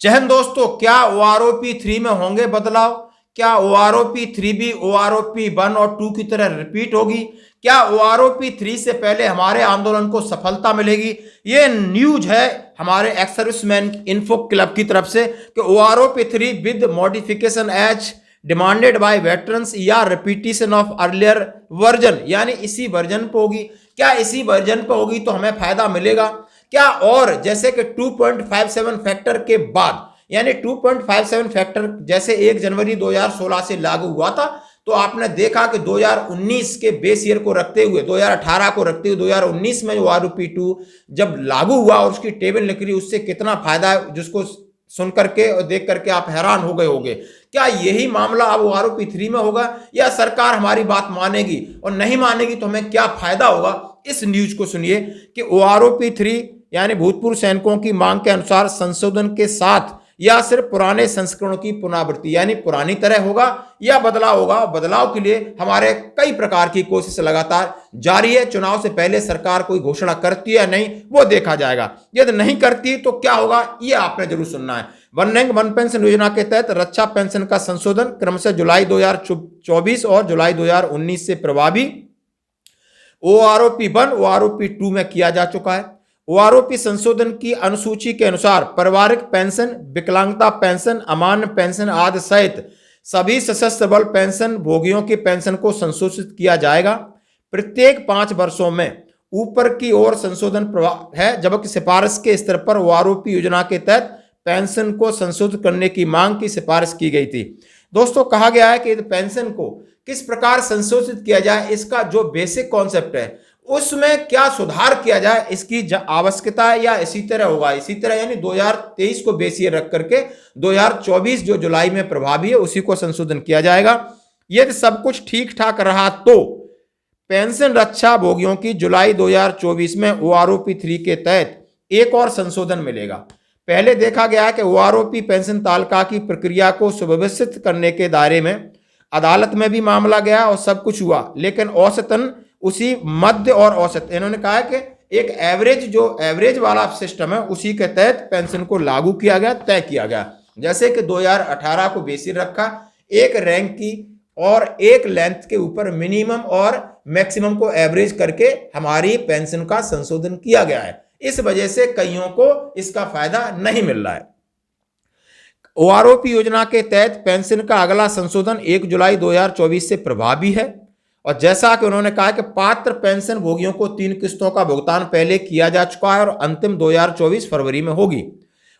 जय हिंद दोस्तों, क्या ओआरओपी 3 में होंगे बदलाव? क्या ओआरओपी 3 भी ओआरओपी 1 और 2 की तरह रिपीट होगी? क्या ओआरओपी 3 से पहले हमारे आंदोलन को सफलता मिलेगी? ये न्यूज है हमारे एक्स सर्विसमैन इन्फो क्लब की तरफ से कि OROP 3 with modification as demanded by veterans या रिपीटिशन ऑफ अर्लियर वर्जन, यानी इसी वर्जन पर होगी। क्या इसी वर्जन पर होगी तो हमें फायदा मिलेगा क्या? और जैसे कि 2.57 फैक्टर के बाद, यानी 2.57 फैक्टर जैसे 1 जनवरी 2016 से लागू हुआ था, तो आपने देखा कि 2019 के बेस ईयर को रखते हुए, 2018 को रखते हुए 2019 में जो आरओपी 2 जब लागू हुआ और उसकी टेबल निकली, उससे कितना फायदा है, जिसको सुन करके और देख करके आप हैरान हो गए होंगे। क्या यही मामला अब आरओपी 3 में होगा या सरकार हमारी बात मानेगी? और नहीं मानेगी तो हमें क्या फायदा होगा? इस न्यूज को सुनिए कि ओआरओपी 3 यानी भूतपूर्व सैनिकों की मांग के अनुसार संशोधन के साथ या सिर्फ पुराने संस्करणों की पुनरावृत्ति, यानी पुरानी तरह होगा या बदलाव होगा। बदलाव के लिए हमारे कई प्रकार की कोशिश लगातार जारी है। चुनाव से पहले सरकार कोई घोषणा करती है या नहीं, वो देखा जाएगा। यदि नहीं करती तो क्या होगा, ये आपने जरूर सुनना है। वन रैंक वन पेंशन योजना के तहत रक्षा पेंशन का संशोधन क्रमशः जुलाई 2024 और जुलाई 2019 से प्रभावी ओआरओपी 1 ओआरओपी 2 में किया जा चुका है। ओआरओपी संशोधन की अनुसूची के अनुसार पारिवारिक पेंशन, विकलांगता पेंशन, अमान्य पेंशन आदि सहित सभी सशस्त्र बल पेंशन भोगियों की पेंशन को संशोधित किया जाएगा। प्रत्येक 5 वर्षों में ऊपर की ओर संशोधन है, जबकि सिफारिश के स्तर पर ओआरओपी योजना के तहत पेंशन को संशोधित करने की मांग की सिफारिश की गई थी। दोस्तों, कहा गया है कि पेंशन को किस प्रकार संशोधित किया जाए, इसका जो बेसिक कॉन्सेप्ट है उसमें क्या सुधार किया जाए, इसकी आवश्यकता है या इसी तरह होगा, इसी तरह यानी 2023 को बेस ईयर रख करके 2024 जो जुलाई में प्रभावी है उसी को संशोधन किया जाएगा। यदि सब कुछ ठीक ठाक रहा तो पेंशन रक्षा भोगियों की जुलाई 2024 में ओआरओपी 3 के तहत एक और संशोधन मिलेगा। पहले देखा गया कि ओआरओपी पेंशन तालिका की प्रक्रिया को सुव्यवस्थित करने के दायरे में अदालत में भी मामला गया और सब कुछ हुआ, लेकिन औसतन उसी मध्य और औसत, इन्होंने कहा है कि एक एवरेज, जो एवरेज वाला सिस्टम है उसी के तहत पेंशन को लागू किया गया, तय किया गया। जैसे कि 2018 को बेसिस रखा, एक रैंक की और एक लेंथ के ऊपर मिनिमम और मैक्सिमम को एवरेज करके हमारी पेंशन का संशोधन किया गया है। इस वजह से कईयों को इसका फायदा नहीं मिल रहा है। ओआरओपी योजना के तहत पेंशन का अगला संशोधन 1 जुलाई 2024 से प्रभावी है। और जैसा कि उन्होंने कहा कि पात्र पेंशन भोगियों को 3 किस्तों का भुगतान पहले किया जा चुका है और अंतिम 2024 फरवरी में होगी।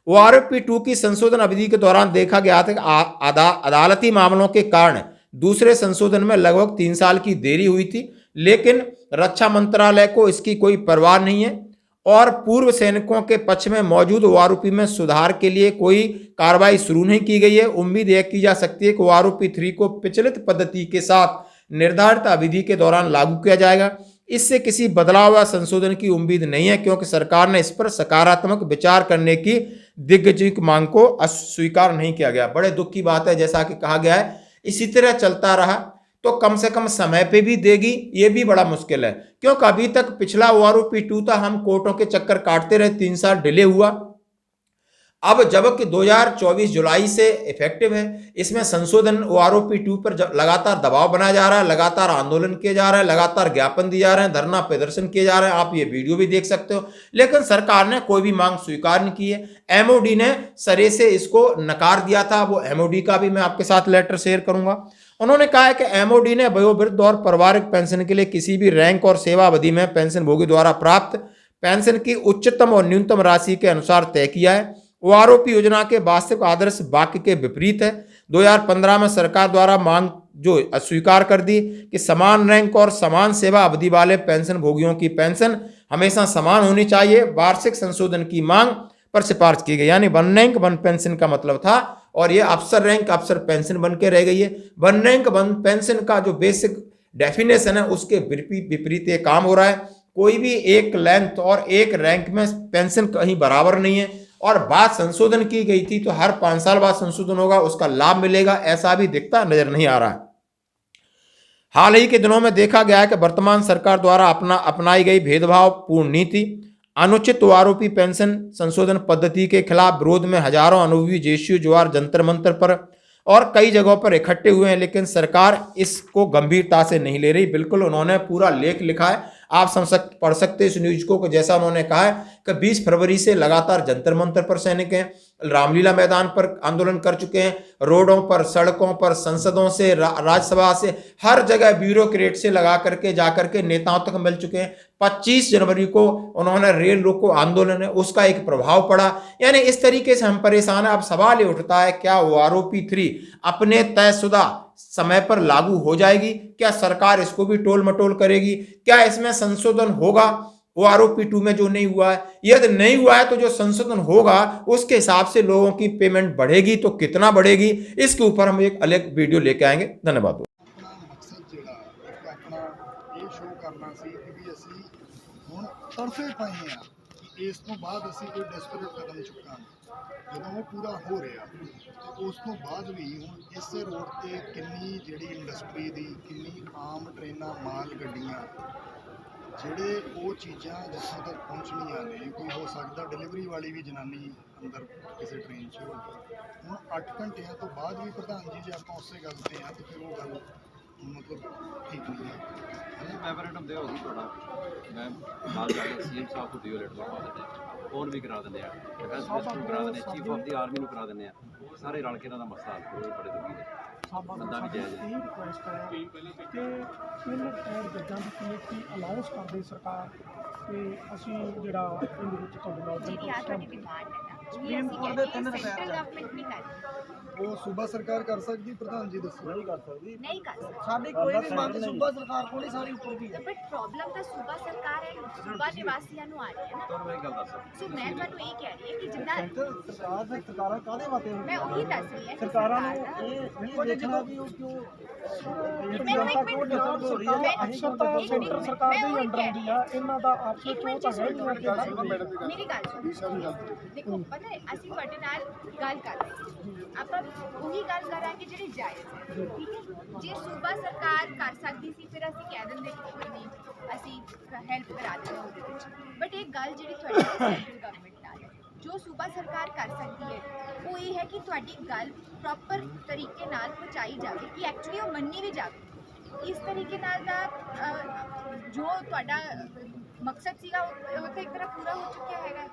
ओआरओपी 2 की संशोधन अवधि के दौरान देखा गया था कि अदालती मामलों के कारण दूसरे संशोधन में लगभग 3 साल की देरी हुई थी, लेकिन रक्षा मंत्रालय को इसकी कोई परवाह नहीं है और पूर्व सैनिकों के पक्ष में मौजूद ओआरओपी में सुधार के लिए कोई कार्रवाई शुरू नहीं की गई है। उम्मीद यह की जा सकती है कि ओआरओपी 3 को प्रचलित पद्धति के साथ निर्धारित अवधि के दौरान लागू किया जाएगा। इससे किसी बदलाव या संशोधन की उम्मीद नहीं है, क्योंकि सरकार ने इस पर सकारात्मक विचार करने की दिग्गज मांग को अस्वीकार नहीं किया गया। बड़े दुख की बात है, जैसा कि कहा गया है इसी तरह चलता रहा तो कम से कम समय पे भी देगी, ये भी बड़ा मुश्किल है, क्योंकि अभी तक पिछला ओआरओपी 2 था, हम कोर्टों के चक्कर काटते रहे, 3 साल डिले हुआ। अब जबकि 2024 जुलाई से इफेक्टिव है, इसमें संशोधन ओआरओपी 2 पर लगातार दबाव बनाया जा रहा है, लगातार आंदोलन किए जा रहे हैं, लगातार ज्ञापन दिए जा रहे हैं, धरना प्रदर्शन किए जा रहे हैं, आप ये वीडियो भी देख सकते हो, लेकिन सरकार ने कोई भी मांग स्वीकार नहीं की है। एमओडी ने सरे से इसको नकार दिया था, वो एमओडी का भी मैं आपके साथ लेटर शेयर करूंगा। उन्होंने कहा है कि एमओडी ने वयोवृद्ध और पारिवारिक पेंशन के लिए किसी भी रैंक और सेवा अवधि में पेंशन भोगी द्वारा प्राप्त पेंशन की उच्चतम और न्यूनतम राशि के अनुसार तय किया है। ओआरओपी योजना के वास्तविक आदर्श वाक्य के विपरीत है। 2015 में सरकार द्वारा मांग जो अस्वीकार कर दी कि समान रैंक और समान सेवा अवधि वाले पेंशन भोगियों की पेंशन हमेशा समान होनी चाहिए, वार्षिक संशोधन की मांग पर सिफारिश की गई। यानी वन रैंक वन पेंशन का मतलब था, और ये अफसर रैंक अफसर पेंशन बन के रह गई है। वन रैंक वन पेंशन का जो बेसिक डेफिनेशन है उसके विपरीत ये काम हो रहा है। कोई भी एक लेंथ और एक रैंक में पेंशन कहीं बराबर नहीं है, और बात संशोधन की गई थी तो हर 5 साल बाद संशोधन होगा, उसका लाभ मिलेगा, ऐसा भी दिखता नजर नहीं आ रहा है। हाल ही के दिनों में देखा गया है कि वर्तमान सरकार द्वारा अपनाई गई भेदभाव पूर्ण नीति अनुचित ओआरओपी पेंशन संशोधन पद्धति के खिलाफ विरोध में हजारों अनुभवी जेएसयू जवार जंतर मंतर पर और कई जगहों पर इकट्ठे हुए हैं, लेकिन सरकार इसको गंभीरता से नहीं ले रही। बिल्कुल उन्होंने पूरा लेख लिखा है, आप पढ़ सकते हैं इस न्यूज को। जैसा उन्होंने कहा है कि 20 फरवरी से लगातार जंतर मंतर पर सैनिक हैं, रामलीला मैदान पर आंदोलन कर चुके हैं, रोडों पर, सड़कों पर, संसदों से, राज्यसभा से, हर जगह ब्यूरोक्रेट से लगा करके जाकर के नेताओं तक मिल चुके हैं। 25 जनवरी को उन्होंने रेल रोको आंदोलन है उसका एक प्रभाव पड़ा। यानी इस तरीके से हम परेशान हैं। अब सवाल ये उठता है, क्या आरोपी 3 अपने तयशुदा समय पर लागू हो जाएगी? क्या सरकार इसको भी टोल मटोल करेगी? क्या इसमें संशोधन होगा आरोपी 2 में जो नहीं हुआ है? यदि नहीं हुआ है तो जो संशोधन होगा उसके हिसाब से लोगों की पेमेंट बढ़ेगी तो कितना बढ़ेगी, इसके ऊपर हम एक अलग वीडियो लेके आएंगे। धन्यवाद। तरफे पाए हैं कि इस तो बाद असी कोई डेस्परेट कदम चुकांगे ਜਦੋਂ ਉਹ ਪੂਰਾ ਹੋ ਰਿਹਾ ਤੇ ਉਸ ਤੋਂ ਬਾਅਦ ਵੀ ਹੁਣ ਇਸੇ ਰੋਡ ਤੇ ਕਿੰਨੀ ਜਿਹੜੀ ਇੰਡਸਟਰੀ ਦੀ ਕਿੰਨੀ ਆਮ ਟ੍ਰੇਨਾਂ ਮਾਲ ਗੱਡੀਆਂ ਜਿਹੜੇ ਉਹ ਚੀਜ਼ਾਂ ਜਿੱਥੋਂ ਤੱਕ ਪਹੁੰਚਣੀਆਂ ਨੇ ਕੋਈ ਹੋ ਸਕਦਾ ਡਿਲੀਵਰੀ ਵਾਲੀ ਵੀ ਜਨਾਨੀ ਅੰਦਰ ਕਿਸੇ ਟ੍ਰੇਨ 'ਚ ਹੁਣ 8 ਘੰਟਿਆਂ ਤੋਂ ਬਾਅਦ ਵੀ ਪ੍ਰਧਾਨ ਜੀ ਜੇ ਆਪਾਂ ਉਸੇ ਗੱਲ ਤੇ ਆ ਤੇ ਫਿਰ ਉਹ ਗੱਲ मतलब ठीक नहीं है। ਮੈਮੋਰੈਂਡਮ ਦਿਓ ਜੀ ਤੁਹਾਡਾ, ਮੈਂ ਨਾਲ ਜਾ ਕੇ ਸੀਐਮ ਸਾਹਿਬ ਤੋਂ ਦਿਓ ਲੈਟਰ ਲਗਵਾ ਦਿੰਦੇ ਆ, ਫੋਨ ਵੀ ਕਰਾ ਦਿੰਦੇ ਆ, ਡਿਫੈਂਸ ਮਿਨਿਸਟਰ ਨੂੰ ਕਰਾ ਦਿੰਦੇ ਆ, ਚੀਫ ਆਫ ਦੀ ਆਰਮੀ ਨੂੰ ਕਰਾ ਦਿੰਦੇ ਆ, ਸਾਰੇ ਰਲ ਕੇ ਇਹਨਾਂ ਦਾ ਮਸਲਾ ਹੱਲ ਕਰੋ। ਬੜੇ ਦੁਖੀ ਨੇ ਬੰਦਾ ਵੀ ਜਾਇਜ਼ ਹੈ। ਇਹ ਰਿਕੁਐਸਟ ਹੈ ਕਿ ਇਹਨਾਂ ਜੱਜਾਂ ਦੀ ਕਮੇਟੀ ਅਲਾਉਂਸ ਕਰਦੇ ਸਰਕਾਰ ਤੇ ਅਸੀਂ ਜਿਹੜਾ ਇਹਦੇ ਵਿੱਚ ਤੁਹਾਡੇ ਨਾਲ ਜਿਹੜੀ ਆ ਤੁਹਾਡੀ ਡਿਮਾਂਡ ਹੈ ਨਾ ਸੁਪਰੀਮ ਕੋਰਟ ਦੇ 3 ਸੈਂਟਰਲ ਗਵਰਨਮੈਂਟ ਨਹੀਂ ਕਰਦੀ, ਉਹ ਸੂਬਾ ਸਰਕਾਰ ਕਰ ਸਕਦੀ, ਪ੍ਰਧਾਨ ਜੀ ਦੱਸੋ। ਨਹੀਂ ਕਰ ਸਕਦੀ। नहीं कर सकती। ਸਾਡੀ ਕੋਈ ਵੀ ਮੰਗ ਸੂਬਾ ਸਰਕਾਰ ਕੋਲ ਹੀ ਸਾਰੀ ਉੱਪਰ ਦੀ ਹੈ। बट प्रॉब्लम तो सूबा सरकार है, सूबा निवासियों ਨੂੰ ਆ ਰਹੀ ਹੈ ਨਾ। ਤੁਹਾਨੂੰ ਇਹ ਗੱਲ ਦੱਸੋ, ਸੋ ਮੈਂ ਤੁਹਾਨੂੰ ਇਹ ਕਹਿ ਰਹੀ ਹਾਂ ਕਿ ਜਿੰਨਾ ਸਰਕਾਰ ਦੇ ਸਰਕਾਰਾਂ ਕਾਹਦੇ ਵਾਸਤੇ ਮੈਂ ਉਹੀ ਦੱਸ ਰਹੀ ਹਾਂ ਕਿ ਸਰਕਾਰਾਂ ਨੂੰ ਸਰਕਾਰ ਦਾ- ਇਹ ਨਹੀਂ ਦੇਖਣਾ ਵੀ ਉਹ ਕਿਉਂ ਮੈਨੂੰ ਇੱਕ ਮਿੰਟ ਡਿਸਟਰਬ ਹੋ ਰਹੀ ਹੈ। ਅਕਸਰ ਤਾਂ ਸੈਂਟਰ ਸਰਕਾਰ ਦੇ ਹੀ ਅੰਡਰ ਹੁੰਦੀ ਆ, ਇਹਨਾਂ ਦਾ ਆਪਸ ਵਿੱਚ ਉਹ ਤਾਂ ਹੈ ਨਹੀਂ ਮੇਰੀ ਗੱਲ ਸੁਣੋ। ਦੇਖੋ ਪਤਾ ਹੈ ਅਸੀਂ ਤੁਹਾਡੇ ਨਾਲ ਗੱਲ ਕਰ ਰਹੇ ਹਾਂ, ਆਪਾਂ ਉਹੀ ਗੱਲ ਕਰਾਂਗੇ ਜਿਹੜੀ ਜਾਇਜ਼ ਹੈ, ਠੀਕ ਹੈ। ਜੇ ਸੂਬਾ ਸਰਕਾਰ ਕਰ ਸਕਦੀ ਸੀ ਫਿਰ ਅਸੀਂ ਕਹਿ ਦਿੰਦੇ ਕਿ ਕੋਈ ਨਹੀਂ ਅਸੀਂ ਹੈਲਪ ਕਰਾ ਦਿੰਦੇ ਉਹਦੇ ਵਿੱਚ। ਬਟ ਇਹ ਗੱਲ ਜਿਹੜੀ ਤੁਹਾਡੀ ਸੈਂਟਰਲ ਗਵਰਨਮੈਂਟ ਨਾਲ ਹੈ, ਜੋ ਸੂਬਾ ਸਰਕਾਰ ਕਰ ਸਕਦੀ ਹੈ ਉਹ ਇਹ ਹੈ ਕਿ ਤੁਹਾਡੀ ਗੱਲ ਪ੍ਰੋਪਰ ਤਰੀਕੇ ਨਾਲ ਪਹੁੰਚਾਈ ਜਾਵੇ ਕਿ ਐਕਚੁਅਲੀ ਉਹ ਮੰਨੀ ਵੀ ਜਾਵੇ। ਇਸ ਤਰੀਕੇ ਨਾਲ ਦਾ ਜੋ ਤੁਹਾਡਾ ਮਕਸਦ ਸੀਗਾ ਉਹ ਤਾਂ ਇੱਕ ਤਰ੍ਹਾਂ ਪੂਰਾ ਹੋ ਚੁੱਕਿਆ ਹੈਗਾ।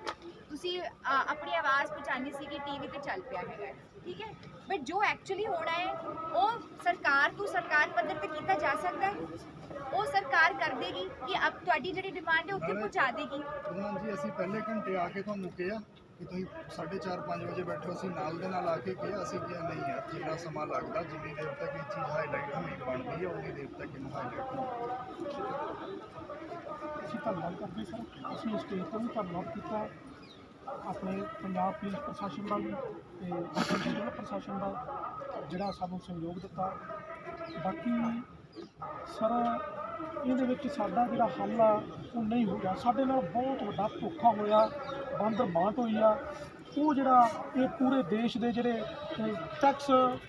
ਤੁਸੀਂ ਆਪਣੀ ਆਵਾਜ਼ ਪਹੁੰਚਾਉਣੀ ਸੀ ਕਿ ਟੀਵੀ ਤੇ ਚੱਲ ਪਿਆ ਹੈਗਾ, ਠੀਕ ਹੈ। ਬਟ ਜੋ ਐਕਚੁਅਲੀ ਹੋਣਾ ਹੈ ਉਹ ਸਰਕਾਰ ਤੋਂ ਸਰਕਾਰ ਪੱਧਰ ਤੇ ਕੀਤਾ ਜਾ ਸਕਦਾ ਹੈ। ਉਹ ਸਰਕਾਰ ਕਰ ਦੇਗੀ ਕਿ ਅਬ ਤੁਹਾਡੀ ਜਿਹੜੀ ਡਿਮਾਂਡ ਹੈ ਉੱਥੇ ਪਹੁੰਚਾ ਦੇਗੀ। ਪ੍ਰਧਾਨ ਜੀ ਅਸੀਂ ਪਹਿਲੇ ਘੰਟੇ ਆ ਕੇ ਤੁਹਾਨੂੰ ਕਿਹਾ ਕਿ ਤੁਸੀਂ 4:30-5 ਵਜੇ ਬੈਠੋ, ਅਸੀਂ ਨਾਲ ਦੇ ਨਾਲ ਆ ਕੇ ਕਿਹਾ, ਅਸੀਂ ਕਿਹਾ ਨਹੀਂ ਯਾਰ ਜਿੰਨਾ ਸਮਾਂ ਲੱਗਦਾ ਜਿੰਨੀ ਦੇਰ ਤੱਕ ਇਹ ਚੀਜ਼ ਹਾਈਲਾਈਟ ਹੋਣੀ ਬਣਦੀ ਹੈ ਉਨੀ ਦੇਰ ਤੱਕ ਇਹਨੂੰ ਹਾਈਲਾਈਟ ਹੋਣੀ। ਅਸੀਂ ਧੰਨਵਾਦ ਕਰਦੇ ਸਰ। ਅਸੀਂ ਸਟੇਜ ਤੋਂ ਵੀ ਧੰਨਵਾਦ ਕੀਤਾ ਆਪਣੇ ਪੰਜਾਬ ਪੁਲਿਸ ਪ੍ਰਸ਼ਾਸਨ ਦਾ ਵੀ ਤੇ ਜ਼ਿਲ੍ਹਾ ਪ੍ਰਸ਼ਾਸਨ ਦਾ ਜਿਹੜਾ ਸਾਨੂੰ ਸਹਿਯੋਗ ਦਿੱਤਾ। ਬਾਕੀ ਸਰ ਇਹਦੇ ਵਿੱਚ ਸਾਡਾ ਜਿਹੜਾ ਹੱਲ ਆ ਉਹ ਨਹੀਂ ਹੋਇਆ, ਸਾਡੇ ਨਾਲ ਬਹੁਤ ਵੱਡਾ ਧੋਖਾ ਹੋਇਆ, ਬਾਂਦਰ ਬਾਂਟ ਹੋਈ ਆ। ਉਹ ਜਿਹੜਾ ਇਹ ਪੂਰੇ ਦੇਸ਼ ਦੇ ਜਿਹੜੇ ਟੈਕਸ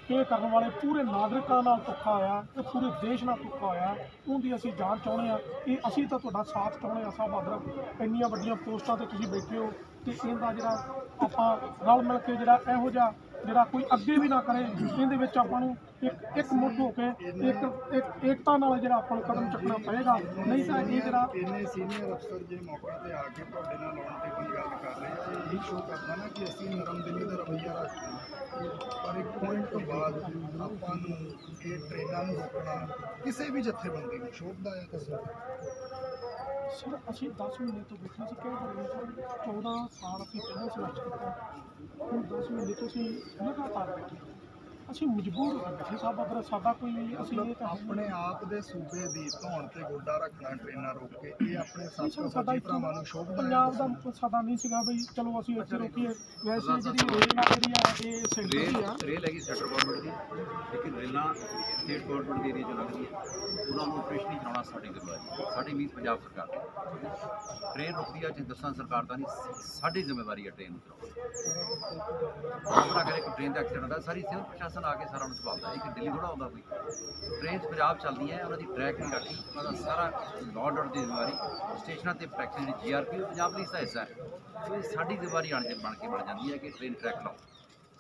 ਪੇ ਕਰਨ ਵਾਲੇ ਪੂਰੇ ਨਾਗਰਿਕਾਂ ਨਾਲ ਧੋਖਾ ਹੋਇਆ, ਇਹ ਪੂਰੇ ਦੇਸ਼ ਨਾਲ ਧੋਖਾ ਹੋਇਆ, ਉਹਦੀ ਅਸੀਂ ਜਾਂਚ ਚਾਹੁੰਦੇ ਹਾਂ। ਇਹ ਅਸੀਂ ਤਾਂ ਤੁਹਾਡਾ ਸਾਥ ਚਾਹੁੰਦੇ ਹਾਂ ਸਾਹਿਬ ਬਹਾਦਰ, ਇੰਨੀਆਂ ਵੱਡੀਆਂ ਪੋਸਟਾਂ 'ਤੇ ਤੁਸੀਂ ਬੈਠੇ ਹੋ ਤੇ ਇਹਦਾ ਜਿਹੜਾ ਆਪਾਂ ਰਲ ਮਿਲ ਕੇ ਇਹੋ ਜਿਹਾ ਜਿਹੜਾ ਕੋਈ ਅੱਗੇ ਵੀ ਨਾ ਕਰੇ, ਇਹਦੇ ਵਿੱਚ ਆਪਾਂ ਨੂੰ ਇੱਕ ਮੁੱਠ ਹੋ ਕੇ ਏਕਤਾ ਨਾਲ ਜਿਹੜਾ ਆਪਾਂ ਨੂੰ ਕਦਮ ਚੁੱਕਣਾ ਪਏਗਾ। ਨਹੀਂ ਤਾਂ ਇਹ ਜਿਹੜਾ ਇੰਨੇ ਸੀਨੀਅਰ ਅਫਸਰ ਜੇ ਮੌਕੇ ਤੇ ਆ ਕੇ ਤੁਹਾਡੇ ਨਾਲ ਆਉਣ ਤੇ ਕੋਈ ਗੱਲ ਕਰ ਰਹੇ ਆ, ਇਹ ਸ਼ੋਅ ਕਰਦਾ ਨਾ ਕਿ ਅਸੀਂ ਨਰਮ ਦਿਲੀ ਦਾ ਰਵੱਈਆ ਰੱਖਦੇ ਹਾਂ। ਪਰ ਇੱਕ ਪੁਆਇੰਟ ਤੋਂ ਬਾਅਦ ਆਪਾਂ ਨੂੰ ਇਹ ਟ੍ਰੇਨਾਂ ਨੂੰ ਰੋਕਣਾ ਕਿਸੇ ਵੀ ਜਥੇਬੰਦੀ ਨੂੰ ਸ਼ੋਭਦਾ ਹੈ। ਦੱਸੋ ਸਰ ਅਸੀਂ 10 ਮਹੀਨੇ ਤੋਂ ਬੈਠੇ ਸੀ, ਕਹਿ ਰਹੇ ਸਰ 14 ਸਾਲ ਅਸੀਂ ਪਹਿਲਾਂ ਸੰਘਰਸ਼ ਕੀਤਾ, ਹੁਣ 10 ਮਹੀਨੇ ਤੋਂ ਅਸੀਂ ਲਗਾਤਾਰ ਬੈਠੇ। ਅਸੀਂ ਮਜਬੂਰ ਹੋ ਗਏ ਸਾਹਿਬ ਬਹਾਦਰ, ਸਾਡਾ ਕੋਈ ਅਸੀਂ ਇਹ ਤਾਂ ਆਪਣੇ ਆਪ ਦੇ ਸੂਬੇ ਦੀ ਧੌਣ ਤੇ ਗੋਡਾ ਰੱਖਣਾ ਟ੍ਰੇਨਾਂ ਰੋਕ ਕੇ, ਇਹ ਆਪਣੇ ਸਾਡਾ ਸਾਥੀ ਭਰਾਵਾਂ ਨੂੰ ਸ਼ੋਭਦਾ ਹੈ। ਪੰਜਾਬ ਦਾ ਸਾਡਾ ਨਹੀਂ ਸੀਗਾ ਬਈ ਚਲੋ ਅਸੀਂ ਇੱਥੇ ਰੋਕੀਏ। ਵੈਸੇ ਜਿਹੜੀ ਰੇਲ ਆ ਜਿਹੜੀ ਆ ਇਹ ਸੈਂਟਰ ਦੀ ਆ ਰੇਲ ਹੈਗੀ ਸੈਂਟਰ ਗਵਰਨਮੈਂਟ ਦੀ, ਲੇਕਿਨ ਰੇਲਾਂ ਸਟੇਟ ਗਵਰਨਮੈਂਟ ਦੇ ਏਰੀਆ 'ਚ ਲੱਗਦੀਆਂ, ਉਹਨਾਂ ਨੂੰ ਆਪਰੇਸ਼ਨ ਹੀ ਚਲਾਉਣਾ ਸਾਡੀ ਜ਼ਿੰਮੇਵਾਰੀ, ਸਾਡੀ ਮੀਨਸ ਪੰਜਾਬ ਸਰਕਾਰ ਦੀ। ਟ੍ਰੇਨ ਰੁਕਦੀ ਆ ਚ ਹਿੰਦੁਸਤਾਨ ਸਰਕਾਰ ਦਾ ਨਹੀਂ, ਸਾਡੀ ਜ਼ਿੰਮੇਵਾਰੀ ਹੈ ਟ੍ਰੇਨ ਨੂੰ ਚਲਾਉਣਾ। ਅਗਰ ਇੱਕ ਟ੍ਰੇਨ ਦਾ ਐਕਸੀਡੈਂਟ ਹੁੰਦਾ, ਸਾਰੀ ਸਿਵਲ ਪ੍ਰਸ਼ਾਸਨ ਆ ਕੇ ਸਾਰਾ ਨੂੰ ਸੰਭਾਲਦਾ, ਇੱਕ ਦਿੱਲੀ ਥੋੜ੍ਹਾ ਆਉਂਦਾ ਕੋਈ। ਟ੍ਰੇਨ ਪੰਜਾਬ ਚੱਲਦੀ ਹੈ, ਉਹਨਾਂ ਦੀ ਟਰੈਕ ਨਹੀਂ ਰੱਖੀ, ਉਹਨਾਂ ਦਾ ਸਾਰਾ ਲਾਅ ਆਰਡਰ ਦੀ ਜ਼ਿੰਮੇਵਾਰੀ, ਸਟੇਸ਼ਨਾਂ ਤੇ ਪ੍ਰੋਟੈਕਸ਼ਨ ਦੀ GRP ਪੰਜਾਬ ਪੁਲਿਸ ਦਾ ਹਿੱਸਾ ਹੈ। ਸੋ ਇਹ ਸਾਡੀ ਜ਼ਿੰਮੇਵਾਰੀ ਬਣ ਜਾਂਦੀ ਹੈ ਕਿ ਟ੍ਰੇਨ ਟਰੈਕ ਲਾਓ।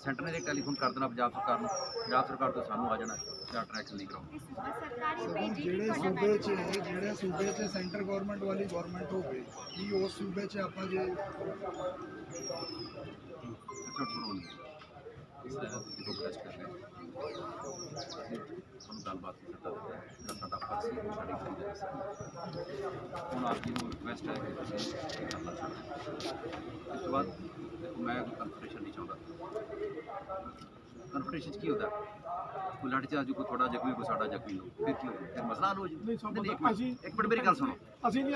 ਸੈਂਟਰ ਨੇ ਟੈਲੀਫੋਨ ਕਰ ਦੇਣਾ ਪੰਜਾਬ ਸਰਕਾਰ ਨੂੰ, ਪੰਜਾਬ ਸਰਕਾਰ ਤੋਂ ਸਾਨੂੰ ਆ ਜਾਣਾ ਜਾਂ ਟਰੈਕ ਨਹੀਂ ਕਰਾਓ। ਜਿਹੜੇ ਸੂਬੇ 'ਚ ਸੈਂਟਰ ਗਵਰਨਮੈਂਟ ਵਾਲੀ ਗਵਰਨਮੈਂਟ ਹੋਵੇ, ਕੀ ਉਸ ਸੂਬੇ 'ਚ ਆਪਾਂ ਜੇ ਅੱਛਾ ਸੁਣੋ ਇਸ ਤਰ੍ਹਾਂ ਤੁਸੀਂ ਰਿਕਵੈਸਟ ਕਰ ਰਹੇ ਸਾਨੂੰ ਗੱਲਬਾਤ ਨਹੀਂ ਕਰਦਾ ਜਿਹੜਾ ਸਾਡਾ ਫਰਜ਼ ਸੀ ਸਾਡੀ ਖਰੀਦ ਹੈ। ਹੁਣ ਆਪ ਜੀ ਨੂੰ ਰਿਕਵੈਸਟ ਹੈ ਕਿ ਤੁਸੀਂ ਇਹ ਕਰਨਾ ਚਾਹੁੰਦੇ ਇਸ ਤੋਂ ਬਾਅਦ ਦੇਖੋ ਮੈਂ ਕਨਫਰੇਸ਼ਨ ਨਹੀਂ ਚਾਹੁੰਦਾ। ਕਨਫਰੇਸ਼ਨ 'ਚ ਕੀ ਹੁੰਦਾ, ਕੋਈ ਲੜ ਚਾਹ ਜੋ ਕੋਈ ਥੋੜਾ ਜ਼ਖਮੀ ਕੋਈ ਸਾਡਾ ਜ਼ਖਮੀ ਹੋ, ਫਿਰ ਕੀ ਹੋਊ, ਫਿਰ ਮਸਲਾ ਹੱਲ ਹੋ ਜੀ। ਇੱਕ ਮਿੰਟ ਮੇਰੀ ਗੱਲ ਸੁਣੋ, ਅਸੀਂ ਨਹੀਂ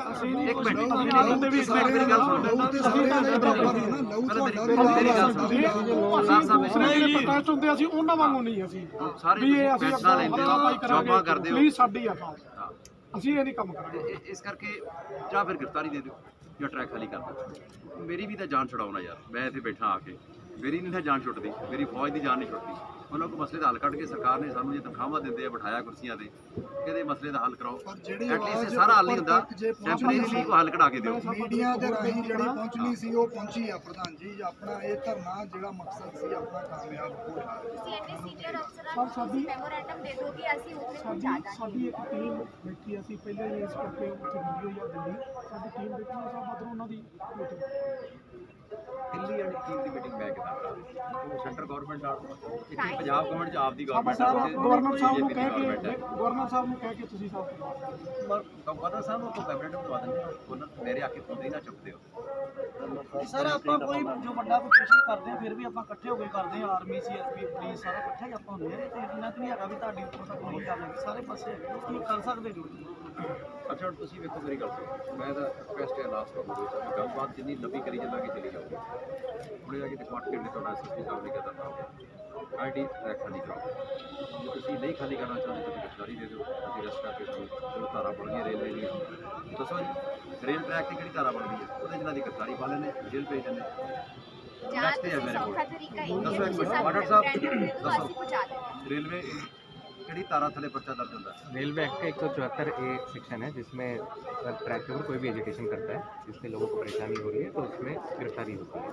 ਇੱਕ ਮਿੰਟ ਅਸੀਂ ਮੇਰੀ ਗੱਲ ਸੁਣੋ, ਪ੍ਰੋਟੈਸਟ ਹੁੰਦੇ ਅਸੀਂ ਉਹਨਾਂ ਵਾਂਗੂ ਨਹੀਂ ਅਸੀਂ ਸਾਰੇ ਵੀ ਇਹ ਅਸੀਂ ਫੈਸਲਾ ਲੈਂਦੇ ਹੋ, ਜੌਬਾਂ ਕਰਦੇ ਹੋ, ਪਲੀਜ਼ ਸਾਡੀ ਆ ਹਾਂ। ਅਸੀਂ ਇਹ ਨਹੀਂ ਕੰਮ ਕਰਾਂਗੇ। ਇਸ ਕਰਕੇ ਜਾਂ ਫਿਰ ਗ੍ਰਿਫਤਾਰੀ ਦੇ ਦਿਓ ਜਾਂ ਟਰੈਕ ਖਾਲੀ ਕਰ ਦਿਓ। ਮੇਰੀ ਵੀ ਤਾਂ ਜਾਨ ਛੁਡਾਉਣਾ ਯਾਰ, ਮੈਂ ਇੱਥੇ ਬੈਠਾ ਆ ਕੇ, ਮੇਰੀ ਨਹੀਂ ਤਾਂ ਜਾਨ ਛੁੱਟਦੀ, ਮੇਰੀ ਫੌਜ ਦੀ ਜਾਨ ਨਹੀਂ ਛੁੱਟਦੀ। ਉਹਨਾਂ ਕੋਲ ਮਸਲੇ ਦਾ ਹੱਲ ਕੱਢ ਕੇ ਸਰਕਾਰ ਨੇ ਸਾਨੂੰ ਜੇ ਤਨਖਾਹਾਂ ਦਿੰਦੇ ਆ, ਬਿਠਾਇਆ ਕੁਰਸੀਆਂ ਤੇ, ਕਿਹਦੇ ਮਸਲੇ ਦਾ ਹੱਲ ਕਰਾਓ। ਐਟਲੀਸਟ ਸਾਰਾ ਹੱਲ ਨਹੀਂ ਹੁੰਦਾ, ਟੈਂਪਰੇਰੀਲੀ ਕੋਈ ਹੱਲ ਕਢਾ ਕੇ ਦਿਓ। ਮੀਡੀਆ ਦੇ ਰਾਹੀਂ ਜਿਹੜੀ ਪਹੁੰਚਣੀ ਸੀ ਉਹ ਪਹੁੰਚੀ ਆ ਪ੍ਰਧਾਨ ਜੀ। ਆਪਣਾ ਇਹ ਧਰਨਾ ਜਿਹੜਾ ਮਕਸਦ ਸੀ ਆਪਣਾ ਕਾਮਯਾਬ ਹੋਇਆ। ਤੁਸੀਂ ਇੰਨੇ ਸੀਨੀਅਰ ਅਫਸਰਾਂ ਨੂੰ ਤੁਸੀਂ ਮੈਮੋਰੈਂਡਮ ਦੇ ਦਿਓ ਕਿ ਅਸੀਂ ਉੱਥੇ ਪਹੁੰਚਾ ਦਾਂਗੇ। ਸਾਡੀ ਇੱਕ ਟੀਮ ਬੈਠੀ, ਅਸੀਂ ਪਹਿਲਾਂ ਹੀ ਇਸ ਕਰਕੇ ਉੱਥੇ ਗਈ ਹੋਈ ਆ ਦਿੱਲੀ, ਸਾਡੀ ਟੀਮ ਬੈਠੀ ਹੈ, ਸਭ ਮਤਲਬ ਉਹਨਾਂ ਦੀ ਦਿੱਲੀ ਵਾਲੀ ਟੀਮ ਦੀ ਮੀਟਿੰਗ ਮੈਂ ਕਿਦਾਂ ਕਰਾਂ, ਉਹ ਸੈਂਟਰ ਗਵਰਨਮੈਂਟ ਨਾਲ, ਇੱਕ ਪੰਜਾਬ ਗਵਰਨਮੈਂਟ 'ਚ ਆਪਦੀ ਗਵਰਨਮੈਂਟ ਗਵਰਨਰ ਸਾਹਿਬ ਨੂੰ ਕਹਿ ਕੇ ਤੁਸੀਂ ਸਾਹਿਬ ਗਵਰਨਰ ਸਾਹਿਬ ਨੂੰ ਮੈਮੋਰੈਂਡਮ ਦਵਾ ਦਿੰਦੇ ਹੋ, ਉਹਨਾਂ ਮੇਰੇ ਆ ਕੇ ਫੋਨ ਹੀ ਨਾ ਚੁੱਕਦੇ ਹੋ। ਸਰ ਆਪਾਂ ਕੋਈ ਜੋ ਵੱਡਾ ਆਪਰੇਸ਼ਨ ਕਰਦੇ ਆ ਫਿਰ ਵੀ ਆਪਾਂ ਇਕੱਠੇ ਹੋ ਕੇ ਕਰਦੇ ਆ, ਆਰਮੀ CRP ਪੁਲਿਸ ਸਾਰਾ ਇਕੱਠੇ ਹੀ ਆਪਾਂ ਹੁੰਦੇ ਆ, ਤੇ ਇੰਨਾ ਤਾਂ ਨਹੀਂ ਹੈਗਾ ਵੀ ਤੁਹਾਡੀ ਉੱਪਰ ਤਾਂ ਕੋਈ ਗੱਲ ਨਹੀਂ, ਸਾਰੇ ਪਾਸੇ ਤੁਸੀਂ ਕਰ ਸਕਦੇ ਜੋ। ਅੱਛਾ ਹੁਣ ਤੁਸੀਂ ਵੇਖੋ ਮੇਰੀ ਗੱਲ ਸੁਣੋ, ਮੈਂ ਤਾਂ ਰਿਕੁਐਸਟ ਹੈ ਲਾਸਟ ਤੁਹਾਨੂੰ ਕੋਈ ਗੱਲਬਾਤ ਜਿੰਨੀ ਲੰਬੀ ਕਰੀ ਚੱਲਾਂਗੇ ਚਲੀ ਜਾਊਗੀ। ਹੁਣੇ ਜਾ ਕੇ ਦੇਖੋ 8 ਘੰਟੇ ਤੁਹਾਡਾ SSP ਸਾਹਿਬ ਨੇ ਕਹਿ ਦਿੱਤਾ ID ਟਰੈਕ ਖਾਲੀ ਕਰਾਓ। ਜੇ ਤੁਸੀਂ ਨਹੀਂ ਖਾਲੀ ਕਰਨਾ ਚਾਹੁੰਦੇ ਤੁਸੀਂ ਗ੍ਰਿਫਤਾਰੀ ਦੇ ਦਿਓ, ਅਸੀਂ ਰੈਸਟ ਕਰਕੇ ਤੁਹਾਨੂੰ ਧਾਰਾ ਬਣ ਗਈ ਰੇਲਵੇ ਦੀ, ਦੱਸੋ ਜੀ ਰੇਲ ਟਰੈਕ ਤੇ ਕਿਹੜੀ ਧਾਰਾ ਬਣਦੀ ਹੈ, ਉਹਦੇ ਜਿਹਨਾਂ ਦੀ ਗ੍ਰਿਫਤਾਰੀ ਪਾ ਲੈਂਦੇ, ਜੇਲ੍ਹ ਭੇਜ ਦਿੰਦੇ। ਜਾਂ ਤੁਸੀਂ ਸੌਖਾ ਤਰੀਕਾ ਇਹ ਦੱਸੋ ਹੈ ਇੱਕ ਕਿ ਮਿੰਟ, ਸਾਨੂੰ ਮਾਡਲ ਸਾਹਿਬ ਮੈਮੋਰੈਂਡਮ ਦੇ ਦਿਓ, ਦੱਸੋ ਅਸੀਂ ਪਹੁੰਚਾ ਦੇਵਾਂਗੇ। ਰੇਲਵੇ ਕਿਹੜੀ ਧਾਰਾ ਥੱਲੇ ਪਰਚਾ ਦਰਜ ਹੁੰਦਾ? रेलवे एक्ट का 174A सेक्शन है जिसमें ट्रैक के ऊपर कोई भी एजुटेशन करता है जिससे लोगों को परेशानी हो रही है तो उसमें गिरफ्तारी होती है।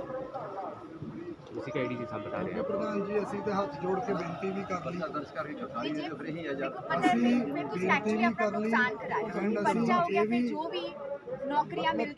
उसी का ADG साहब बता रहे हैं। ਪ੍ਰਧਾਨ ਜੀ ਅਸੀਂ ਤੇ ਹੱਥ ਜੋੜ ਕੇ ਬੇਨਤੀ ਵੀ ਕਰ ਲਈ, ਪਰਚਾ ਦਰਜ ਕਰਕੇ ਗ੍ਰਿਫਤਾਰੀ ਦੇ ਦਿਓ, ਫਿਰ ਇਹੀ ਹੈ ਯਾਰ। ਪਤਾ ਹੈ ਫਿਰ ਤੁਸੀਂ ਐਕਚੁਅਲੀ ਆਪਣਾ ਨੁਕਸਾਨ ਕਰਾ ਰਹੇ ਹੋ। ਬੱਚਾ ਹੋ ਗਿਆ ਫਿਰ ਜੋ ਵੀ ਨੌਕਰੀਆਂ ਮਿਲ